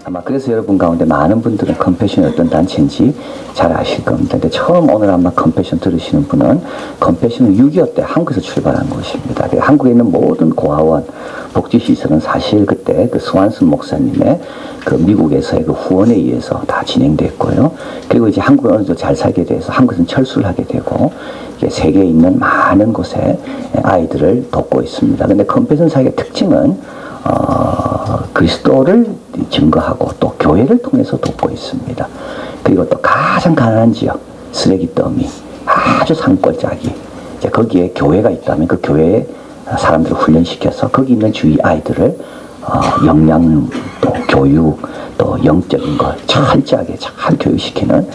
아마 그래서 여러분 가운데 많은 분들은 컴패션이 어떤 단체인지 잘 아실 겁니다. 근데 처음 오늘 아마 컴패션 들으시는 분은 컴패션은 6.25 때 한국에서 출발한 것입니다. 한국에 있는 모든 고아원, 복지시설은 사실 그때 그 스완슨 목사님의 그 미국에서의 그 후원에 의해서 다 진행됐고요. 그리고 이제 한국에 어느 정도 잘 살게 돼서 한국에서는 철수를 하게 되고 세계에 있는 많은 곳에 아이들을 돕고 있습니다. 근데 컴패션 사역의 특징은 그리스도를 증거하고 또 교회를 통해서 돕고 있습니다. 그리고 또 가장 가난한 지역, 쓰레기 더미, 아주 산골짜기, 이제 거기에 교회가 있다면 그 교회에 사람들을 훈련시켜서 거기 있는 주위 아이들을 영양, 또 교육, 또 영적인 걸 철저하게 잘 교육시키는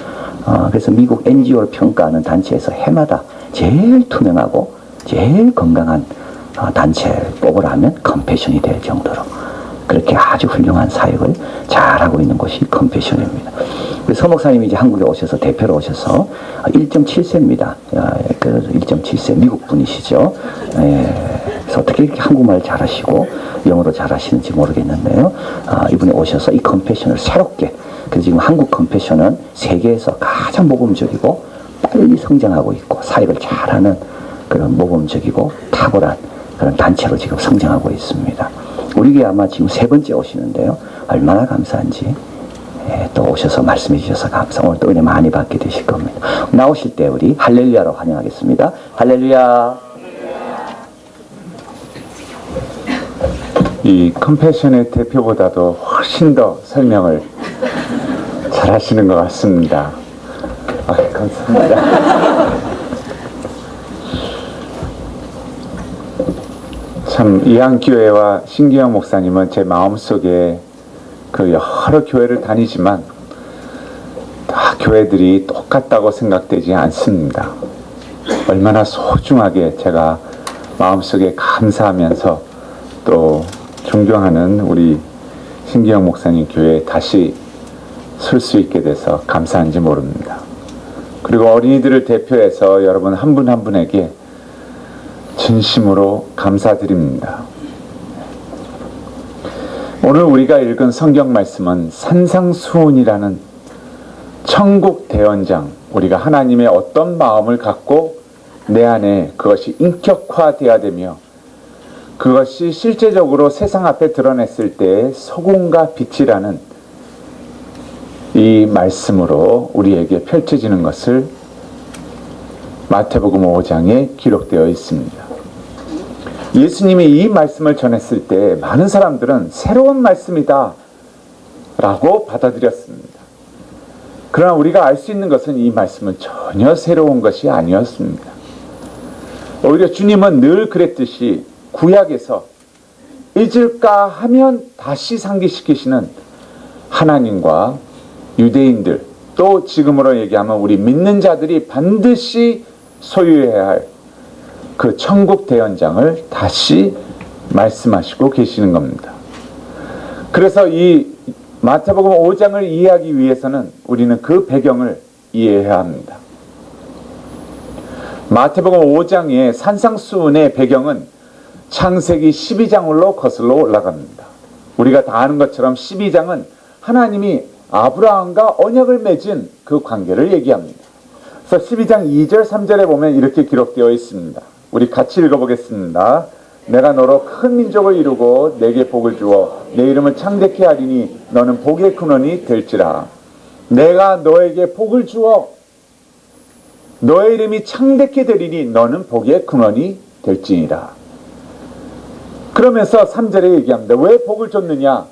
그래서 미국 NGO를 평가하는 단체에서 해마다 제일 투명하고 제일 건강한 단체를 뽑으라면 컴패션이 될 정도로 그렇게 아주 훌륭한 사역을 잘하고 있는 곳이 컴패션입니다. 서 목사님이 이제 한국에 오셔서 대표로 오셔서 1.7세입니다. 그 1.7세 미국 분이시죠. 그래서 어떻게 이렇게 한국말 잘하시고 영어도 잘하시는지 모르겠는데요. 이분이 오셔서 이 컴패션을 새롭게, 그래서 지금 한국 컴패션은 세계에서 가장 모범적이고 빨리 성장하고 있고 사역을 잘하는 그런 모범적이고 탁월한 그런 단체로 지금 성장하고 있습니다. 우리 교회 아마 지금 3번째 오시는데요. 얼마나 감사한지 또 오셔서 말씀해 주셔서 감사. 오늘 또 은혜 많이 받게 되실 겁니다. 나오실 때 우리 할렐루야로 환영하겠습니다. 할렐루야. 이 컴패션의 대표보다도 훨씬 더 설명을 잘 하시는 것 같습니다. 감사합니다. 참 이한교회와 신기영 목사님은 제 마음속에 그 여러 교회를 다니지만 다 교회들이 똑같다고 생각되지 않습니다. 얼마나 소중하게 제가 마음속에 감사하면서 또 존경하는 우리 신기영 목사님 교회에 다시 설 수 있게 돼서 감사한지 모릅니다. 그리고 어린이들을 대표해서 여러분 한 분 한 분에게 진심으로 감사드립니다. 오늘 우리가 읽은 성경 말씀은 산상수훈이라는 천국 대언장, 우리가 하나님의 어떤 마음을 갖고 내 안에 그것이 인격화되어야 되며 그것이 실제적으로 세상 앞에 드러냈을 때의 소금과 빛이라는 이 말씀으로 우리에게 펼쳐지는 것을 마태복음 5장에 기록되어 있습니다. 예수님이 이 말씀을 전했을 때 많은 사람들은 새로운 말씀이다 라고 받아들였습니다. 그러나 우리가 알 수 있는 것은 이 말씀은 전혀 새로운 것이 아니었습니다. 오히려 주님은 늘 그랬듯이 구약에서 잊을까 하면 다시 상기시키시는 하나님과 유대인들, 또 지금으로 얘기하면 우리 믿는 자들이 반드시 소유해야 할 그 천국 대언장을 다시 말씀하시고 계시는 겁니다. 그래서 이 마태복음 5장을 이해하기 위해서는 우리는 그 배경을 이해해야 합니다. 마태복음 5장의 산상수훈의 배경은 창세기 12장으로 거슬러 올라갑니다. 우리가 다 아는 것처럼 12장은 하나님이 아브라함과 언약을 맺은 그 관계를 얘기합니다. 그래서 12장 2절 3절에 보면 이렇게 기록되어 있습니다. 우리 같이 읽어보겠습니다. 내가 너로 큰 민족을 이루고 내게 복을 주어 내 이름을 창대케 하리니 너는 복의 근원이 될지라. 내가 너에게 복을 주어 너의 이름이 창대케 되리니 너는 복의 근원이 될지니라. 그러면서 3절에 얘기합니다. 왜 복을 줬느냐?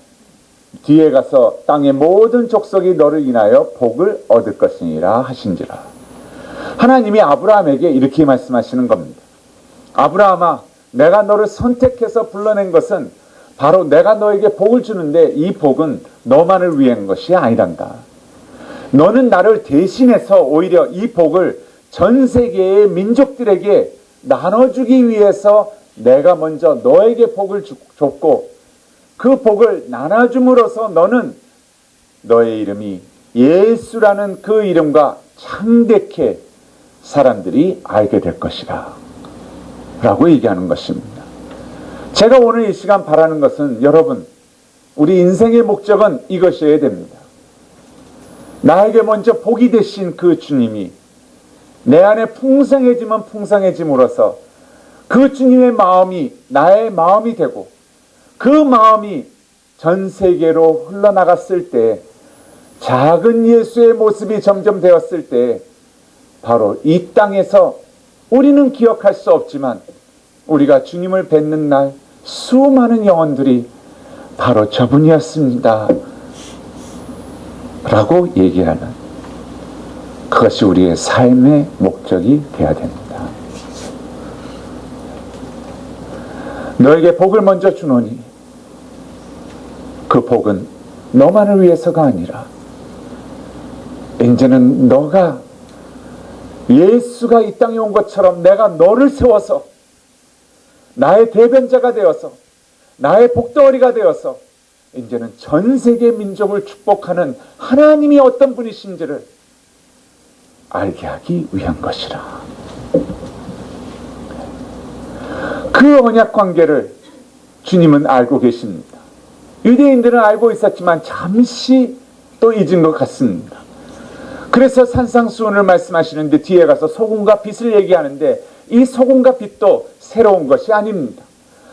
뒤에 가서 땅의 모든 족속이 너를 인하여 복을 얻을 것이니라 하신지라. 하나님이 아브라함에게 이렇게 말씀하시는 겁니다. 아브라함아, 내가 너를 선택해서 불러낸 것은 바로 내가 너에게 복을 주는데 이 복은 너만을 위한 것이 아니란다. 너는 나를 대신해서 오히려 이 복을 전 세계의 민족들에게 나눠주기 위해서 내가 먼저 너에게 복을 줬고 그 복을 나눠줌으로써 너는 너의 이름이 예수라는 그 이름과 창대케 사람들이 알게 될 것이다 라고 얘기하는 것입니다. 제가 오늘 이 시간 바라는 것은 여러분, 우리 인생의 목적은 이것이어야 됩니다. 나에게 먼저 복이 되신 그 주님이 내 안에 풍성해지면 풍성해짐으로써 그 주님의 마음이 나의 마음이 되고 그 마음이 전 세계로 흘러나갔을 때 작은 예수의 모습이 점점 되었을 때 바로 이 땅에서 우리는 기억할 수 없지만 우리가 주님을 뵙는 날 수많은 영혼들이 바로 저분이었습니다 라고 얘기하는 그것이 우리의 삶의 목적이 되어야 됩니다. 너에게 복을 먼저 주노니 그 복은 너만을 위해서가 아니라 이제는 너가 예수가 이 땅에 온 것처럼 내가 너를 세워서 나의 대변자가 되어서 나의 복덩어리가 되어서 이제는 전 세계 민족을 축복하는 하나님이 어떤 분이신지를 알게 하기 위한 것이라. 그 언약 관계를 주님은 알고 계십니다. 유대인들은 알고 있었지만 잠시 또 잊은 것 같습니다. 그래서 산상수훈을 말씀하시는데 뒤에 가서 소금과 빛을 얘기하는데 이 소금과 빛도 새로운 것이 아닙니다.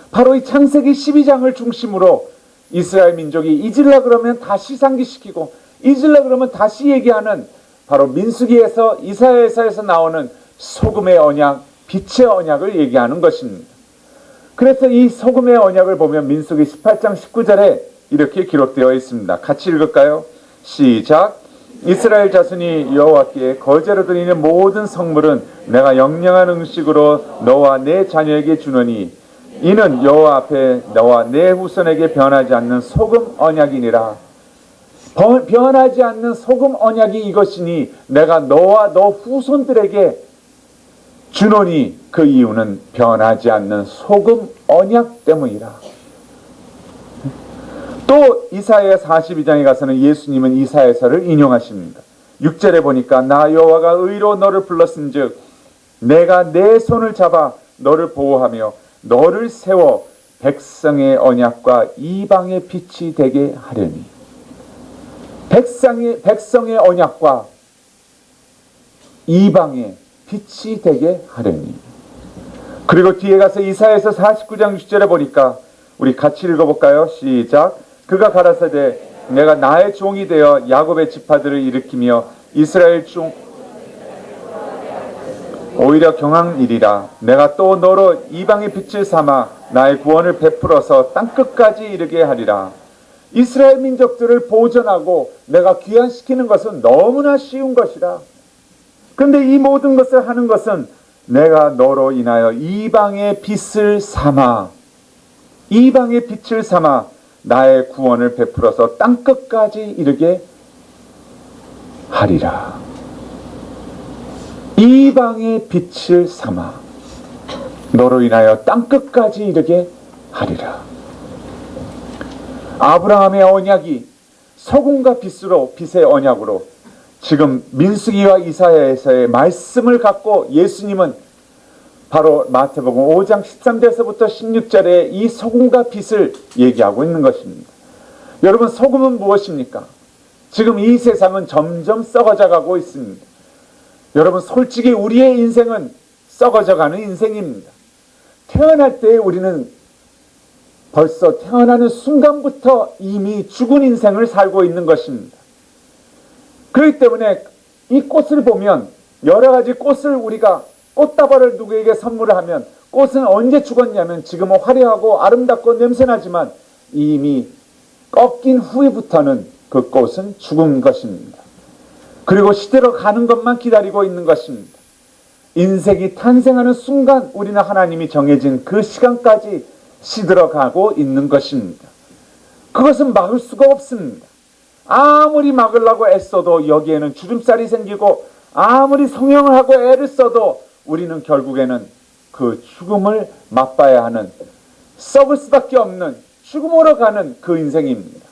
바로 이 창세기 12장을 중심으로 이스라엘 민족이 잊으려 그러면 다시 상기시키고 잊으려 그러면 다시 얘기하는 바로 민수기에서 이사야에서 나오는 소금의 언약, 빛의 언약을 얘기하는 것입니다. 그래서 이 소금의 언약을 보면 민수기 18장 19절에 이렇게 기록되어 있습니다. 같이 읽을까요? 시작. 이스라엘 자손이 여호와께 거제로 드리는 모든 성물은 내가 영영한 음식으로 너와 내 자녀에게 주노니 이는 여호와 앞에 너와 내 후손에게 변하지 않는 소금 언약이니라. 변하지 않는 소금 언약이 이것이니 내가 너와 너 후손들에게 주노니 그 이유는 변하지 않는 소금 언약 때문이라. 또 이사야 42장에 가서는 예수님은 이사야서를 인용하십니다. 6절에 보니까 나 여호와가 의로 너를 불렀은즉 내가 내 손을 잡아 너를 보호하며 너를 세워 백성의 언약과 이방의 빛이 되게 하려니. 백성의 언약과 이방의 빛이 되게 하려니. 그리고 뒤에 가서 이사야서 49장 6절에 보니까 우리 같이 읽어볼까요? 시작. 그가 가라사대 내가 나의 종이 되어 야곱의 지파들을 일으키며 이스라엘 중 오히려 경항이리라. 내가 또 너로 이방의 빛을 삼아 나의 구원을 베풀어서 땅끝까지 이르게 하리라. 이스라엘 민족들을 보존하고 내가 귀환시키는 것은 너무나 쉬운 것이라. 그런데 이 모든 것을 하는 것은 내가 너로 인하여 이방의 빛을 삼아 나의 구원을 베풀어서 땅끝까지 이르게 하리라. 이방의 빛을 삼아 너로 인하여 땅끝까지 이르게 하리라. 아브라함의 언약이 소금과 빛의 언약으로 지금 민수기와 이사야에서의 말씀을 갖고 예수님은 바로 마태복음 5장 13절에서부터 16절에 이 소금과 빛을 얘기하고 있는 것입니다. 여러분, 소금은 무엇입니까? 지금 이 세상은 점점 썩어져 가고 있습니다. 여러분, 솔직히 우리의 인생은 썩어져가는 인생입니다. 태어날 때 우리는 벌써 태어나는 순간부터 이미 죽은 인생을 살고 있는 것입니다. 그렇기 때문에 이 꽃을 보면 여러 가지 꽃을 우리가 꽃다발을 누구에게 선물을 하면 꽃은 언제 죽었냐면 지금은 화려하고 아름답고 냄새나지만 이미 꺾인 후에부터는 그 꽃은 죽은 것입니다. 그리고 시대로 가는 것만 기다리고 있는 것입니다. 인생이 탄생하는 순간 우리는 하나님이 정해진 그 시간까지 시들어가고 있는 것입니다. 그것은 막을 수가 없습니다. 아무리 막으려고 애써도 여기에는 주름살이 생기고 아무리 성형을 하고 애를 써도 우리는 결국에는 그 죽음을 맛봐야 하는, 썩을 수밖에 없는 죽음으로 가는 그 인생입니다.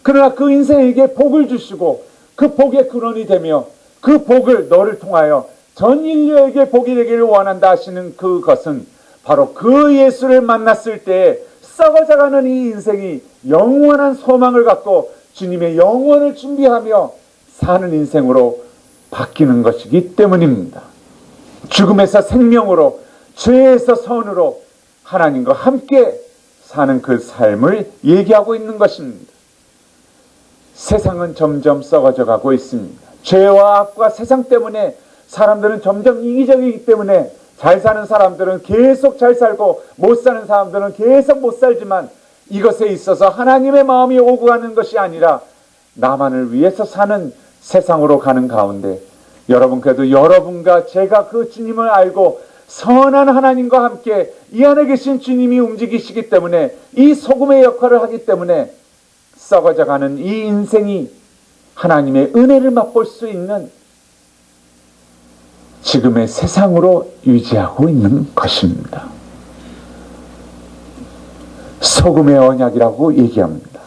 그러나 그 인생에게 복을 주시고 그 복의 근원이 되며 그 복을 너를 통하여 전 인류에게 복이 되기를 원한다 하시는 그것은 바로 그 예수를 만났을 때 썩어져가는 이 인생이 영원한 소망을 갖고 주님의 영원을 준비하며 사는 인생으로 바뀌는 것이기 때문입니다. 죽음에서 생명으로, 죄에서 선으로 하나님과 함께 사는 그 삶을 얘기하고 있는 것입니다. 세상은 점점 썩어져 가고 있습니다. 죄와 악과 세상 때문에 사람들은 점점 이기적이기 때문에 잘 사는 사람들은 계속 잘 살고 못 사는 사람들은 계속 못 살지만 이것에 있어서 하나님의 마음이 오고 가는 것이 아니라 나만을 위해서 사는 세상으로 가는 가운데 여러분, 그래도 여러분과 제가 그 주님을 알고 선한 하나님과 함께 이 안에 계신 주님이 움직이시기 때문에, 이 소금의 역할을 하기 때문에 썩어져가는 이 인생이 하나님의 은혜를 맛볼 수 있는 지금의 세상으로 유지하고 있는 것입니다. 소금의 언약이라고 얘기합니다.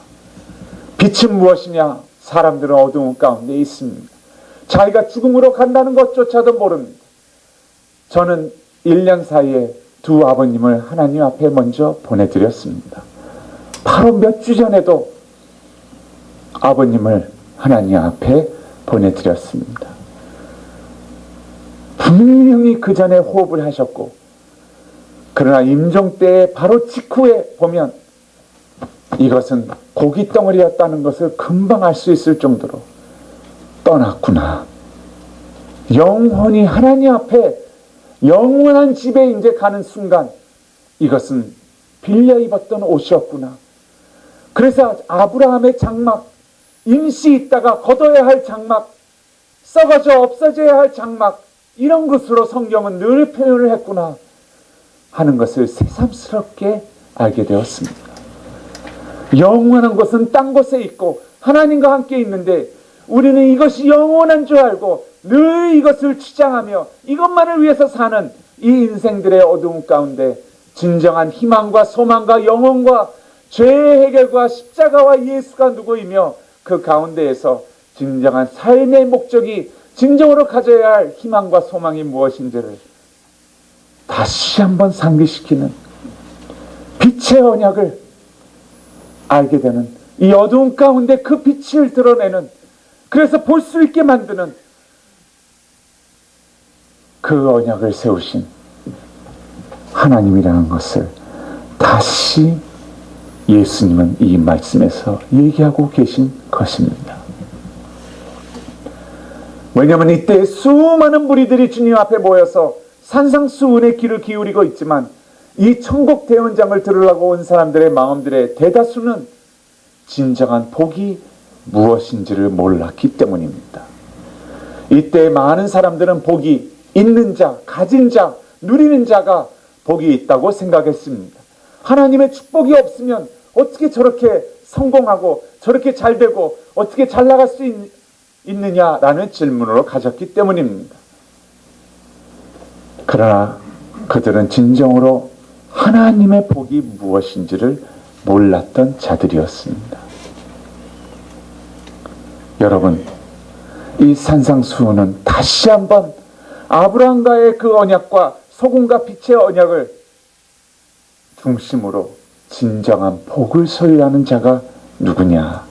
빛은 무엇이냐? 사람들은 어두운 가운데 있습니다. 자기가 죽음으로 간다는 것조차도 모릅니다. 저는 1년 사이에 두 아버님을 하나님 앞에 먼저 보내드렸습니다. 바로 몇 주 전에도 아버님을 하나님 앞에 보내드렸습니다. 분명히 그 전에 호흡을 하셨고, 그러나 임종 때의 바로 직후에 보면 이것은 고기 덩어리였다는 것을 금방 알 수 있을 정도로 떠났구나. 영원히 하나님 앞에 영원한 집에 이제 가는 순간 이것은 빌려 입었던 옷이었구나. 그래서 아브라함의 장막, 임시 있다가 걷어야 할 장막, 썩어져 없어져야 할 장막, 이런 것으로 성경은 늘 표현을 했구나 하는 것을 새삼스럽게 알게 되었습니다. 영원한 것은 딴 곳에 있고 하나님과 함께 있는데 우리는 이것이 영원한 줄 알고 늘 이것을 주장하며 이것만을 위해서 사는 이 인생들의 어두움 가운데 진정한 희망과 소망과 영혼과 죄의 해결과 십자가와 예수가 누구이며 그 가운데에서 진정한 삶의 목적이 진정으로 가져야 할 희망과 소망이 무엇인지를 다시 한번 상기시키는 빛의 언약을 알게 되는, 이 어두운 가운데 그 빛을 드러내는, 그래서 볼 수 있게 만드는 그 언약을 세우신 하나님이라는 것을 다시 예수님은 이 말씀에서 얘기하고 계신 것입니다. 왜냐하면 이때 수많은 무리들이 주님 앞에 모여서 산상수훈의 귀를 기울이고 있지만 이 천국 대원장을 들으려고 온 사람들의 마음들의 대다수는 진정한 복이 무엇인지를 몰랐기 때문입니다. 이때 많은 사람들은 복이 있는 자, 가진 자, 누리는 자가 복이 있다고 생각했습니다. 하나님의 축복이 없으면 어떻게 저렇게 성공하고 저렇게 잘 되고 어떻게 잘 나갈 수 있느냐라는 질문으로 가졌기 때문입니다. 그러나 그들은 진정으로 하나님의 복이 무엇인지를 몰랐던 자들이었습니다. 여러분, 이 산상수훈은 다시 한번 아브라함과의 그 언약과 소금과 빛의 언약을 중심으로 진정한 복을 소유하는 자가 누구냐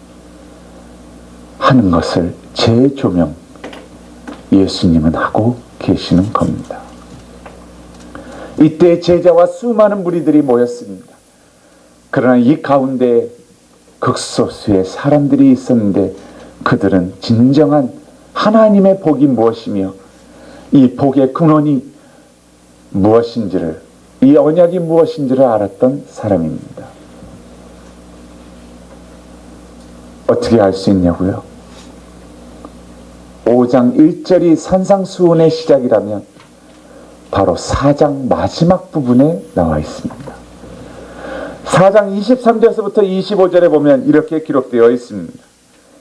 하는 것을 재조명 예수님은 하고 계시는 겁니다. 이때 제자와 수많은 무리들이 모였습니다. 그러나 이 가운데 극소수의 사람들이 있었는데 그들은 진정한 하나님의 복이 무엇이며 이 복의 근원이 무엇인지를, 이 언약이 무엇인지를 알았던 사람입니다. 어떻게 알 수 있냐고요? 5장 1절이 산상수훈의 시작이라면 바로 4장 마지막 부분에 나와 있습니다. 4장 23절에서부터 25절에 보면 이렇게 기록되어 있습니다.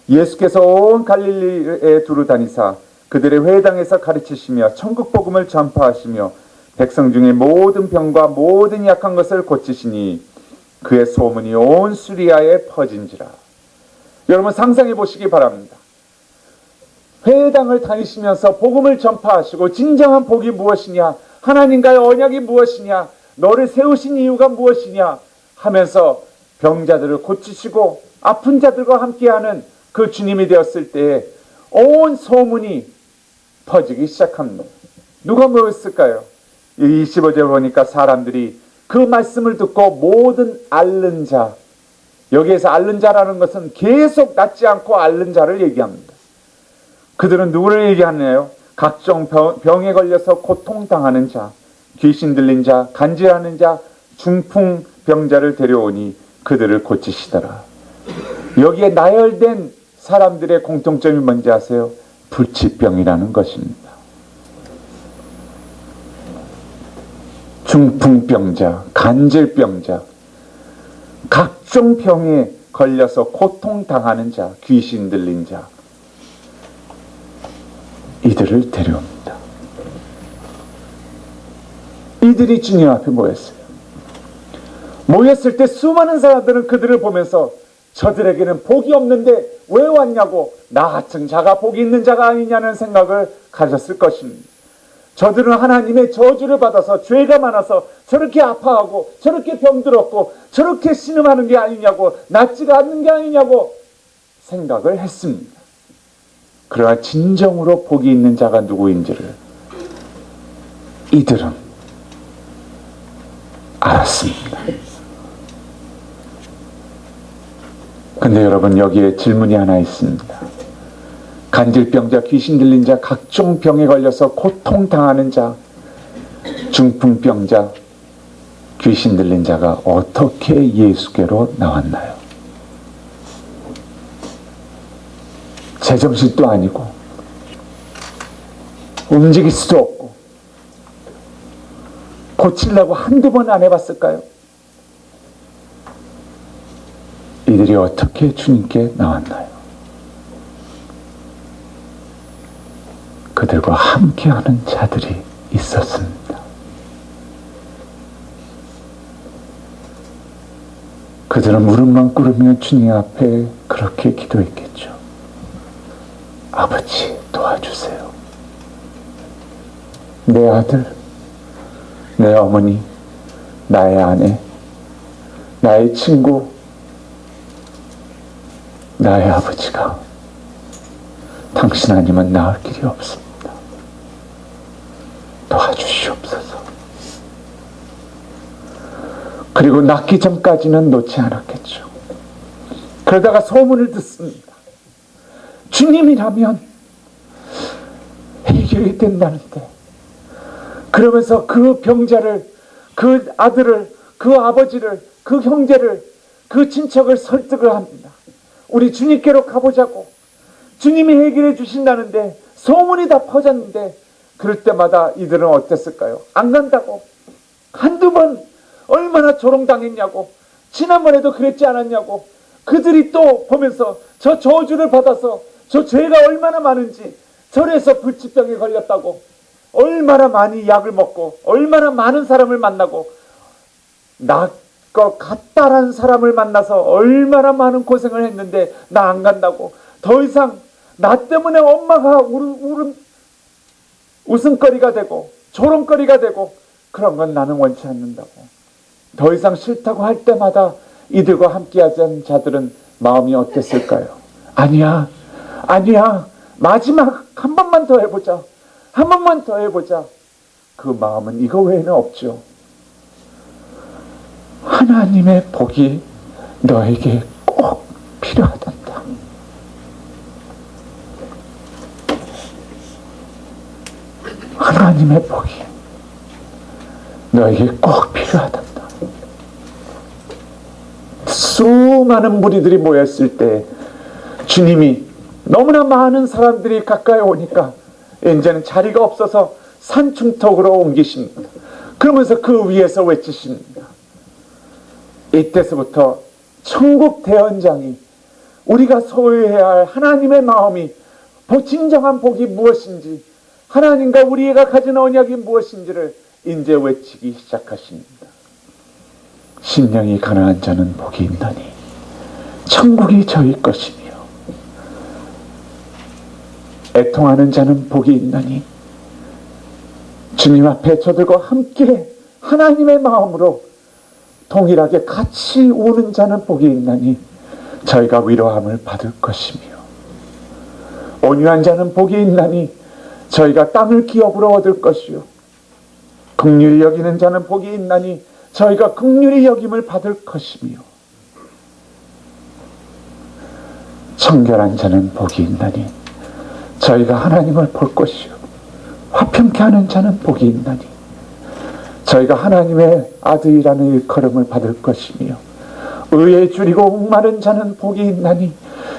예수께서 온 갈릴리에 두루 다니사 그들의 회당에서 가르치시며 천국 복음을 전파하시며 백성 중에 모든 병과 모든 약한 것을 고치시니 그의 소문이 온 수리아에 퍼진지라. 여러분 상상해 보시기 바랍니다. 회당을 다니시면서 복음을 전파하시고 진정한 복이 무엇이냐, 하나님과의 언약이 무엇이냐, 너를 세우신 이유가 무엇이냐 하면서 병자들을 고치시고 아픈 자들과 함께하는 그 주님이 되었을 때에 온 소문이 퍼지기 시작합니다. 누가 모였을까요? 25절 보니까 사람들이 그 말씀을 듣고 모든 앓는 자, 여기에서 앓는 자라는 것은 계속 낫지 않고 앓는 자를 얘기합니다. 그들은 누구를 얘기하나요? 각종 병에 걸려서 고통당하는 자, 귀신 들린 자, 간질하는 자, 중풍병자를 데려오니 그들을 고치시더라. 여기에 나열된 사람들의 공통점이 뭔지 아세요? 불치병이라는 것입니다. 중풍병자, 간질병자, 각종 병에 걸려서 고통당하는 자, 귀신 들린 자, 이들을 데려옵니다. 이들이 주님 앞에 모였어요. 모였을 때 수많은 사람들은 그들을 보면서 저들에게는 복이 없는데 왜 왔냐고, 나 같은 자가 복이 있는 자가 아니냐는 생각을 가졌을 것입니다. 저들은 하나님의 저주를 받아서 죄가 많아서 저렇게 아파하고 저렇게 병들었고 저렇게 신음하는 게 아니냐고, 낫지가 않는 게 아니냐고 생각을 했습니다. 그러나 진정으로 복이 있는 자가 누구인지를 이들은 알았습니다. 근데 여러분, 여기에 질문이 하나 있습니다. 간질병자, 귀신 들린 자, 각종 병에 걸려서 고통당하는 자, 중풍병자, 귀신 들린 자가 어떻게 예수께로 나왔나요? 제정신도 아니고 움직일 수도 없고 고치려고 한두 번 안 해봤을까요? 이들이 어떻게 주님께 나왔나요? 그들과 함께하는 자들이 있었습니다. 그들은 무릎만 꿇으며 주님 앞에 그렇게 기도했겠죠. 아버지, 도와주세요. 내 아들, 내 어머니, 나의 아내, 나의 친구, 나의 아버지가 당신 아니면 나을 길이 없습니다. 도와주시옵소서. 그리고 낫기 전까지는 놓지 않았겠죠. 그러다가 소문을 듣습니다. 주님이라면 해결이 된다는데, 그러면서 그 병자를, 그 아들을, 그 아버지를, 그 형제를, 그 친척을 설득을 합니다. 우리 주님께로 가보자고. 주님이 해결해 주신다는데, 소문이 다 퍼졌는데, 그럴 때마다 이들은 어땠을까요? 안 간다고. 한두 번 얼마나 조롱당했냐고. 지난번에도 그랬지 않았냐고. 그들이 또 보면서 저 저주를 받아서 저 죄가 얼마나 많은지, 절에서 불치병에 걸렸다고, 얼마나 많이 약을 먹고 얼마나 많은 사람을 만나고, 나 것 같다라는 사람을 만나서 얼마나 많은 고생을 했는데 나 안 간다고. 더 이상 나 때문에 엄마가 웃음거리가 되고 조롱거리가 되고 그런 건 나는 원치 않는다고. 더 이상 싫다고 할 때마다 이들과 함께하던 자들은 마음이 어땠을까요? 아니야, 마지막 한 번만 더 해보자, 한 번만 더 해보자. 그 마음은 이거 외에는 없죠. 하나님의 복이 너에게 꼭 필요하단다. 하나님의 복이 너에게 꼭 필요하단다. 수많은 무리들이 모였을 때 주님이 너무나 많은 사람들이 가까이 오니까 이제는 자리가 없어서 산중턱으로 옮기십니다. 그러면서 그 위에서 외치십니다. 이때서부터 천국 대언장이, 우리가 소유해야 할 하나님의 마음이, 진정한 복이 무엇인지, 하나님과 우리가 가진 언약이 무엇인지를 이제 외치기 시작하십니다. 심령이 가난한 자는 복이 있나니 천국이 저희 것이며, 애통하는 자는 복이 있나니 주님 앞에 저들과 함께 하나님의 마음으로 동일하게 같이 우는 자는 복이 있나니 저희가 위로함을 받을 것이며, 온유한 자는 복이 있나니 저희가 땅을 기업으로 얻을 것이요, 긍휼히 여기는 자는 복이 있나니 저희가 긍휼히 여김을 받을 것이며, 청결한 자는 복이 있나니 저희가 하나님을 볼 것이요, 화평케 하는 자는 복이 있나니 저희가 하나님의 아들이라는 일컬음을 받을 것이며, 의에 줄이고 목마른 자는 복이 있나니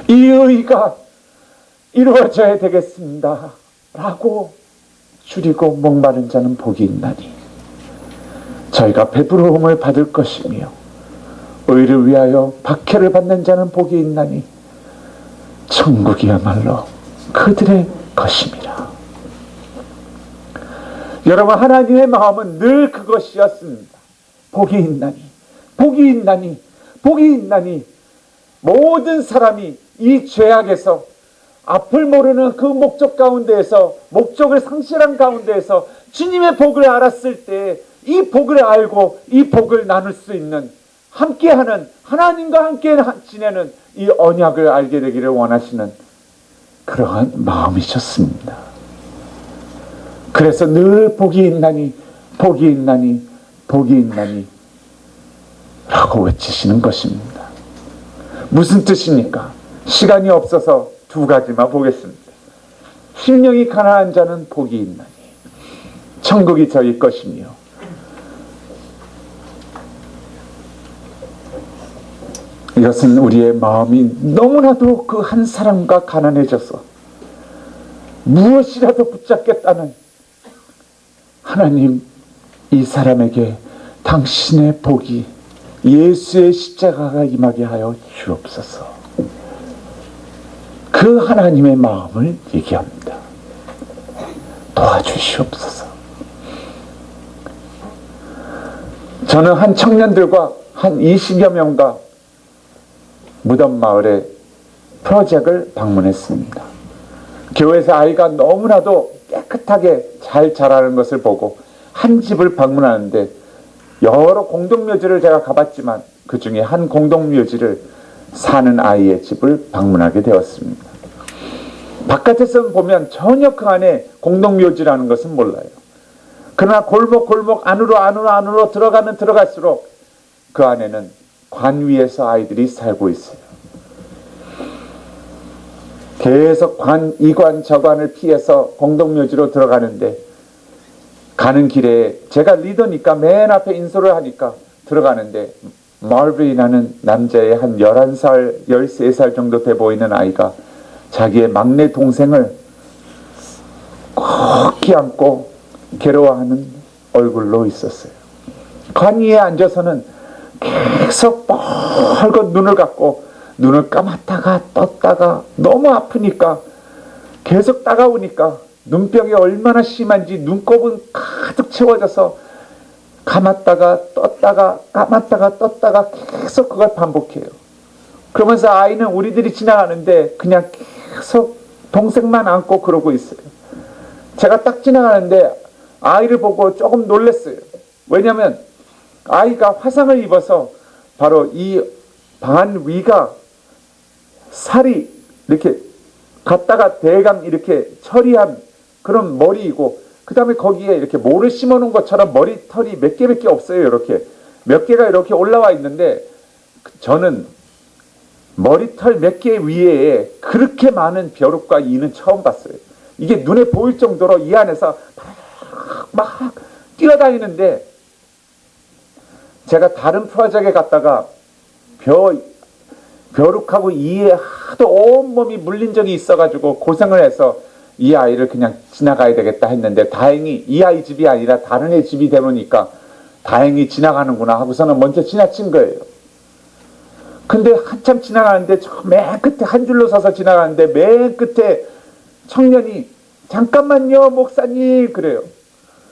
이 의가 이루어져야 되겠습니다 라고 줄이고 목마른 자는 복이 있나니 저희가 배부름을 받을 것이며, 의를 위하여 박해를 받는 자는 복이 있나니 천국이야말로 그들의 것임이라. 여러분, 하나님의 마음은 늘 그것이었습니다. 복이 있나니, 복이 있나니, 복이 있나니 모든 사람이 이 죄악에서, 앞을 모르는 그 목적 가운데에서, 목적을 상실한 가운데에서 주님의 복을 알았을 때 이 복을 알고 이 복을 나눌 수 있는, 함께하는, 하나님과 함께 지내는 이 언약을 알게 되기를 원하시는 그러한 마음이셨습니다. 그래서 늘 복이 있나니, 복이 있나니, 복이 있나니 라고 외치시는 것입니다. 무슨 뜻입니까? 시간이 없어서 두 가지만 보겠습니다. 심령이 가난한 자는 복이 있나니 천국이 저희 것이며, 이것은 우리의 마음이 너무나도 그 한 사람과 가난해져서 무엇이라도 붙잡겠다는, 하나님 이 사람에게 당신의 복이, 예수의 십자가가 임하게 하여 주옵소서. 그 하나님의 마음을 얘기합니다. 도와주시옵소서. 저는 한 청년들과 한 20여 명과 무덤마을의 프로젝트를 방문했습니다. 교회에서 아이가 너무나도 깨끗하게 잘 자라는 것을 보고 한 집을 방문하는데, 여러 공동묘지를 제가 가봤지만 그 중에 한 공동묘지를 사는 아이의 집을 방문하게 되었습니다. 바깥에서 보면 전혀 그 안에 공동묘지라는 것은 몰라요. 그러나 골목 안으로 들어갈수록 그 안에는 관 위에서 아이들이 살고 있어요. 계속 이 관 저 관을 피해서 공동묘지로 들어가는데, 가는 길에 제가 리더니까 맨 앞에 인솔을 하니까 들어가는데, 마르비라는 남자의 한 11살, 13살 정도 돼 보이는 아이가 자기의 막내 동생을 꼭 끼안고 괴로워하는 얼굴로 있었어요. 관 위에 앉아서는 계속 뻘겋 눈을 감고 눈을 감았다가 떴다가, 너무 아프니까 계속 따가우니까 눈병이 얼마나 심한지 눈곱은 가득 채워져서 감았다가 떴다가 감았다가 떴다가 계속 그걸 반복해요. 그러면서 아이는 우리들이 지나가는데 그냥 계속 동생만 안고 그러고 있어요. 제가 딱 지나가는데 아이를 보고 조금 놀랐어요. 왜냐하면 아이가 화상을 입어서 바로 이 반 위가 살이 이렇게 갔다가 대강 이렇게 처리한 그런 머리이고, 그 다음에 거기에 이렇게 모를 심어 놓은 것처럼 머리털이 몇 개 없어요. 이렇게 몇 개가 이렇게 올라와 있는데, 저는 머리털 몇 개 위에 그렇게 많은 벼룩과 이는 처음 봤어요. 이게 눈에 보일 정도로 이 안에서 막 뛰어다니는데, 제가 다른 프로젝트에 갔다가 벼룩하고 이에 하도 온몸이 물린 적이 있어가지고 고생을 해서 이 아이를 그냥 지나가야 되겠다 했는데, 다행히 이 아이 집이 아니라 다른 애 집이 되니까 다행히 지나가는구나 하고서는 먼저 지나친 거예요. 근데 한참 지나가는데 저 맨 끝에 한 줄로 서서 지나가는데, 맨 끝에 청년이 잠깐만요 목사님 그래요.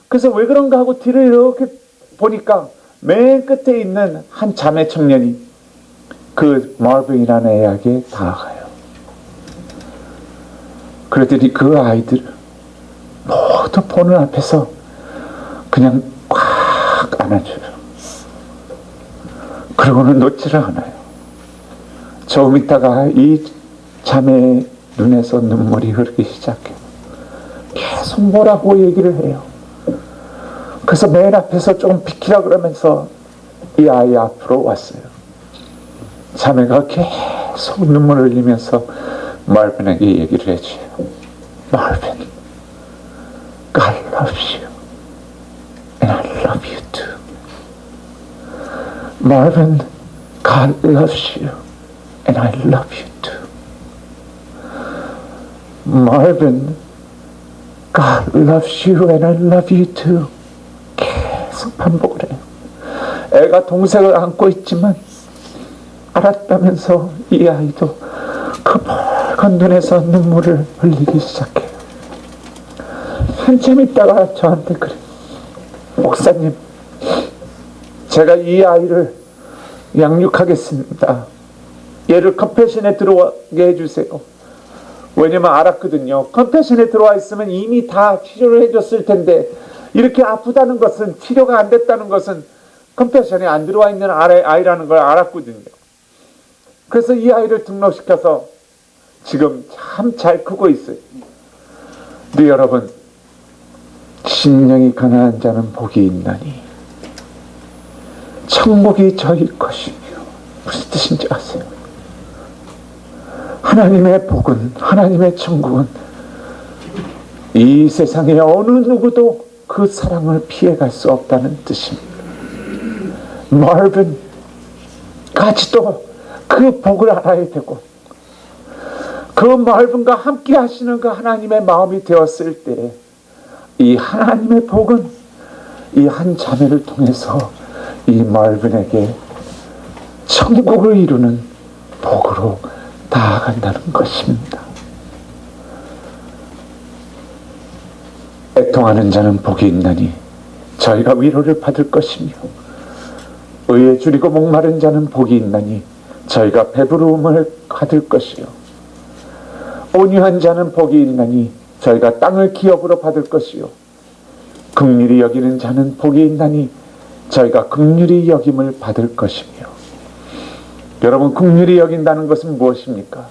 그래서 왜 그런가 하고 뒤를 이렇게 보니까 맨 끝에 있는 한 자매 청년이 그 마르빈이라는 애에게 다가가요. 그랬더니 그 아이들 모두 보는 앞에서 그냥 꽉 안아줘요. 그러고는 놓지를 않아요. 조금 있다가 이 자매의 눈에서 눈물이 흐르기 시작해요. 계속 뭐라고 얘기를 해요. 그래서 맨 앞에서 좀 비키라 그러면서 이 아이 앞으로 왔어요. 자매가 계속 눈물을 흘리면서 말빈에게 얘기를 해줘요. 말빈, God loves you and I love you too. Marvin, God loves you and I love you too. Marvin, God loves you and I love you too. 계속 반복을 해요. 애가 동생을 안고 있지만 알았다면서 이 아이도 그 빨간 눈에서 눈물을 흘리기 시작해요. 한참 있다가 저한테 그래. 목사님, 제가 이 아이를 양육하겠습니다. 얘를 컴패션에 들어오게 해주세요. 왜냐면 알았거든요. 컴패션에 들어와 있으면 이미 다 치료를 해줬을 텐데 이렇게 아프다는 것은, 치료가 안 됐다는 것은 컴패션에 안 들어와 있는 아이라는 걸 알았거든요. 그래서 이 아이를 등록시켜서 지금 참 잘 크고 있어요. 근데 여러분, 심령이 가난한 자는 복이 있나니 천국이 저희 것이며, 무슨 뜻인지 아세요? 하나님의 복은, 하나님의 천국은 이 세상에 어느 누구도 그 사랑을 피해갈 수 없다는 뜻입니다. 말빈까지도 그 복을 알아야 되고, 그 말빈과 함께 하시는 그 하나님의 마음이 되었을 때 이 하나님의 복은 이 한 자매를 통해서 이 말빈에게 천국을 이루는 복으로 나아간다는 것입니다. 애통하는 자는 복이 있나니 저희가 위로를 받을 것이며, 의에 줄이고 목마른 자는 복이 있나니 저희가 배부름을 받을 것이요, 온유한 자는 복이 있나니 저희가 땅을 기업으로 받을 것이요, 긍휼히 여기는 자는 복이 있나니 저희가 긍휼히 여김을 받을 것이며. 여러분, 긍휼히 여긴다는 것은 무엇입니까?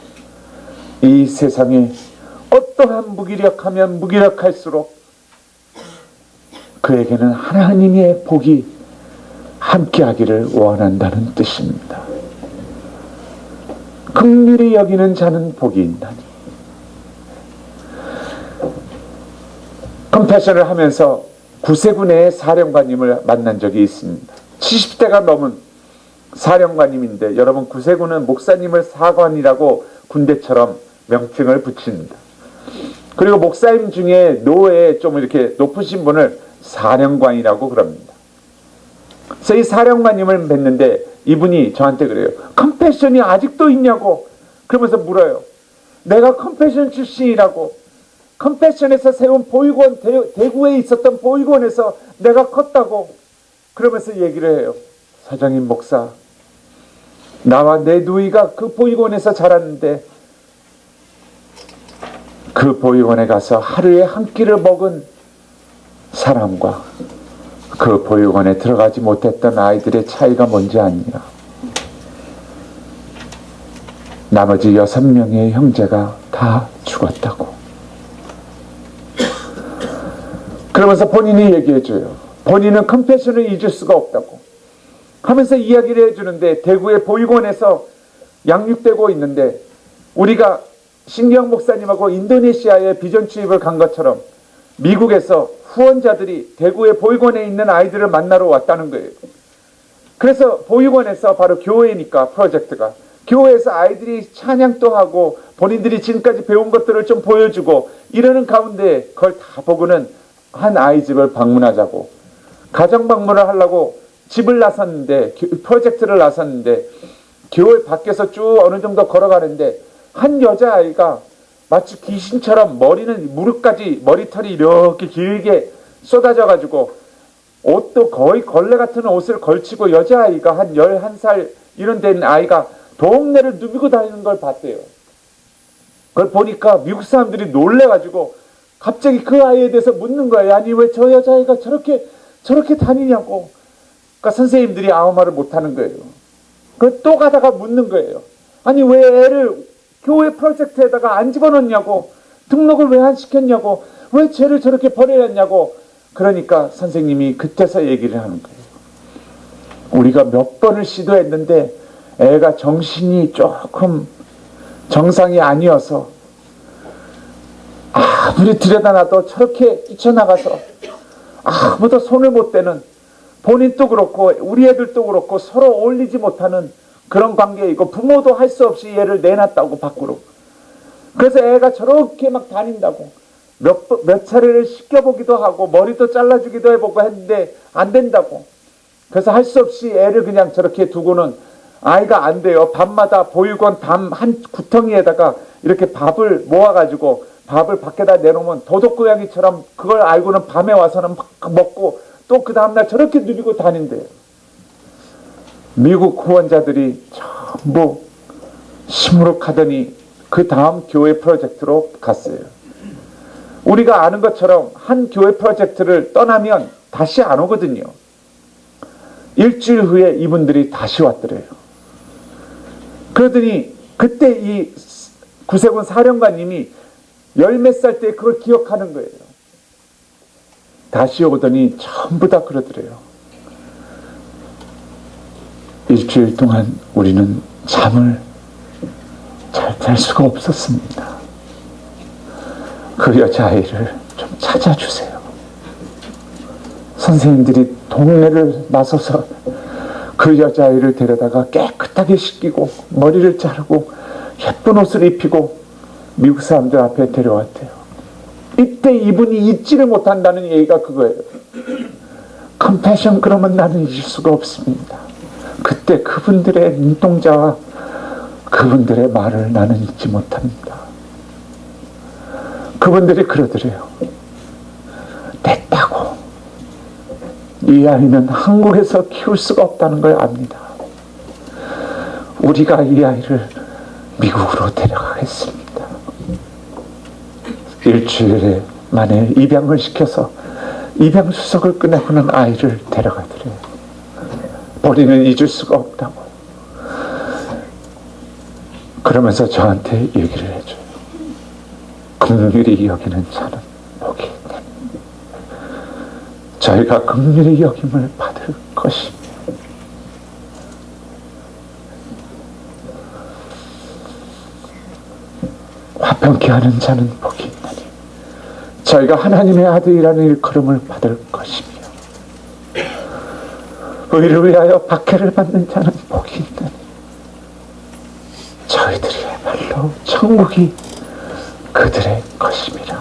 이 세상에 어떠한 무기력하면 무기력할수록 그에게는 하나님의 복이 함께하기를 원한다는 뜻입니다. 긍휼히 여기는 자는 복이 있나니. 컴패션을 하면서 구세군의 사령관님을 만난 적이 있습니다. 70대가 넘은 사령관님인데, 여러분, 구세군은 목사님을 사관이라고 군대처럼 명칭을 붙입니다. 그리고 목사님 중에 노에 좀 이렇게 높으신 분을 사령관이라고 그럽니다. 그래서 이 사령관님을 뵀는데 이분이 저한테 그래요. 컴패션이 아직도 있냐고 그러면서 물어요. 내가 컴패션 출신이라고, 컴패션에서 세운 보육원, 대구에 있었던 보육원에서 내가 컸다고 그러면서 얘기를 해요. 사장님 목사, 나와 내 누이가 그 보육원에서 자랐는데 그 보육원에 가서 하루에 한 끼를 먹은 사람과 그 보육원에 들어가지 못했던 아이들의 차이가 뭔지 아느냐. 나머지 6명의 형제가 다 죽었다고. 그러면서 본인이 얘기해줘요. 본인은 컴패션을 잊을 수가 없다고 하면서 이야기를 해주는데, 대구의 보육원에서 양육되고 있는데 우리가 신경 목사님하고 인도네시아에 비전 취입을 간 것처럼 미국에서 후원자들이 대구의 보육원에 있는 아이들을 만나러 왔다는 거예요. 그래서 보육원에서, 바로 교회니까 프로젝트가, 교회에서 아이들이 찬양도 하고 본인들이 지금까지 배운 것들을 좀 보여주고 이러는 가운데 그걸 다 보고는 한 아이 집을 방문하자고, 가정 방문을 하려고 집을 나섰는데, 프로젝트를 나섰는데 교회 밖에서 쭉 어느 정도 걸어가는데 한 여자아이가 마치 귀신처럼 머리는 무릎까지 머리털이 이렇게 길게 쏟아져가지고 옷도 거의 걸레 같은 옷을 걸치고, 여자아이가 한 11살 이런 된 아이가 동네를 누비고 다니는 걸 봤대요. 그걸 보니까 미국 사람들이 놀래가지고 갑자기 그 아이에 대해서 묻는 거예요. 아니 왜 저 여자아이가 저렇게 다니냐고. 그러니까 선생님들이 아무 말을 못하는 거예요. 또 가다가 묻는 거예요. 아니 왜 애를 교회 프로젝트에다가 안 집어넣냐고, 등록을 왜 안 시켰냐고, 왜 쟤를 저렇게 버려놨냐고. 그러니까 선생님이 그때서 얘기를 하는 거예요. 우리가 몇 번을 시도했는데 애가 정신이 조금 정상이 아니어서 아무리 들여다놔도 저렇게 뛰쳐나가서 아무도 손을 못 대는, 본인도 그렇고 우리 애들도 그렇고 서로 어울리지 못하는 그런 관계이고, 부모도 할 수 없이 얘를 내놨다고 밖으로. 그래서 애가 저렇게 막 다닌다고. 몇 차례를 씻겨보기도 하고 머리도 잘라주기도 해보고 했는데 안 된다고. 그래서 할 수 없이 애를 그냥 저렇게 두고는 아이가 안 돼요. 밤마다 보육원 담 한 구덩이에다가 이렇게 밥을 모아가지고 밥을 밖에다 내놓으면 도둑고양이처럼 그걸 알고는 밤에 와서는 막 먹고 또 그 다음날 저렇게 누리고 다닌대요. 미국 후원자들이 전부 시무룩하더니 그 다음 교회 프로젝트로 갔어요. 우리가 아는 것처럼 한 교회 프로젝트를 떠나면 다시 안 오거든요. 일주일 후에 이분들이 다시 왔더래요. 그러더니 그때 이 구세군 사령관님이 열 몇 살 때 그걸 기억하는 거예요. 다시 오더니 전부 다 그러더래요. 일주일 동안 우리는 잠을 잘 잘 수가 없었습니다. 그 여자아이를 좀 찾아주세요. 선생님들이 동네를 나서서 그 여자아이를 데려다가 깨끗하게 씻기고 머리를 자르고 예쁜 옷을 입히고 미국 사람들 앞에 데려왔대요. 이때 이분이 잊지를 못한다는 얘기가 그거예요. 컴패션, 그러면 나는 잊을 수가 없습니다. 그때 그분들의 눈동자와 그분들의 말을 나는 잊지 못합니다. 그분들이 그러더래요. 됐다고. 이 아이는 한국에서 키울 수가 없다는 걸 압니다. 우리가 이 아이를 미국으로 데려가겠습니다. 일주일에 만에 입양을 시켜서 입양 수속을 끝내고는 아이를 데려가더래요. 본인은 잊을 수가 없다고. 그러면서 저한테 얘기를 해줘요. 긍휼히 여기는 자는 복이 있다. 저희가 긍휼히 여김을 받을 것이며 화평케 하는 자는 복이 있나니 저희가 하나님의 아들이라는 일컬음을 받을 것이며 의를 위하여 박해를 받는 자는 복이 있나니 저희들이야말로 천국이 그들의 것입니다.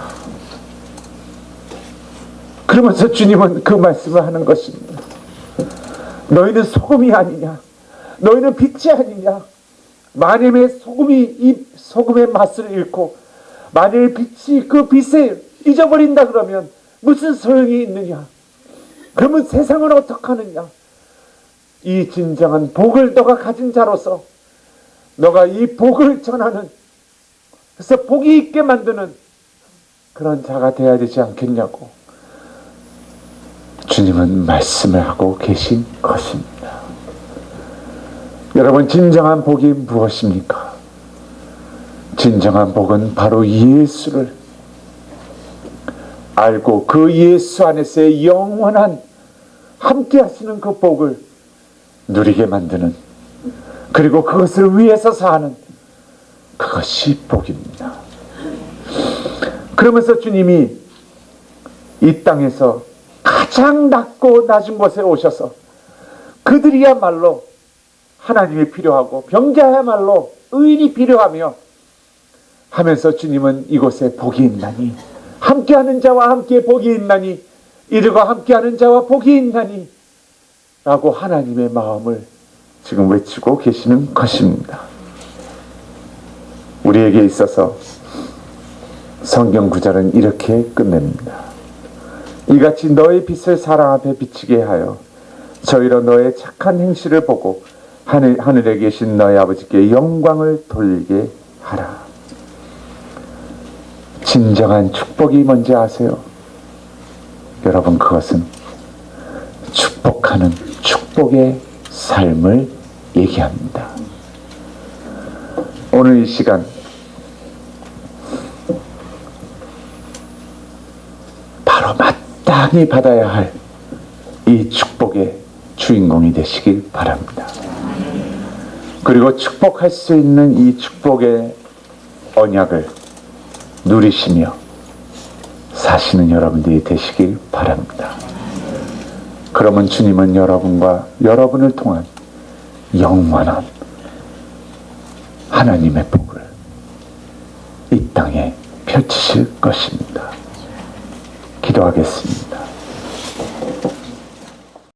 그러면서 주님은 그 말씀을 하는 것입니다. 너희는 소금이 아니냐? 너희는 빛이 아니냐? 만일 소금이 이 소금의 맛을 잃고 만일 빛이 그 빛을 잊어버린다 그러면 무슨 소용이 있느냐? 그러면 세상은 어떡하느냐? 이 진정한 복을 너가 가진 자로서 너가 이 복을 전하는, 그래서 복이 있게 만드는 그런 자가 되어야 되지 않겠냐고 주님은 말씀을 하고 계신 것입니다. 여러분, 진정한 복이 무엇입니까? 진정한 복은 바로 예수를 알고 그 예수 안에서의 영원한 함께 하시는 그 복을 누리게 만드는, 그리고 그것을 위해서 사는, 그것이 복입니다. 그러면서 주님이 이 땅에서 가장 낮고 낮은 곳에 오셔서 그들이야말로 하나님이 필요하고 병자야말로 의인이 필요하며 하면서 주님은 이곳에 복이 있나니, 함께하는 자와 함께 복이 있나니, 이들과 함께하는 자와 복이 있나니 라고 하나님의 마음을 지금 외치고 계시는 것입니다. 우리에게 있어서 성경 구절은 이렇게 끝냅니다. 이같이 너의 빛을 사람 앞에 비치게 하여 저희로 너의 착한 행실을 보고 하늘에 계신 너의 아버지께 영광을 돌리게 하라. 진정한 축복이 뭔지 아세요? 여러분, 그것은 축복하는 축복의 삶을 얘기합니다. 오늘 이 시간 바로 마땅히 받아야 할 이 축복의 주인공이 되시길 바랍니다. 그리고 축복할 수 있는 이 축복의 언약을 누리시며 사시는 여러분들이 되시길 바랍니다. 그러면 주님은 여러분과 여러분을 통한 영원한 하나님의 복을 이 땅에 펼치실 것입니다. 기도하겠습니다.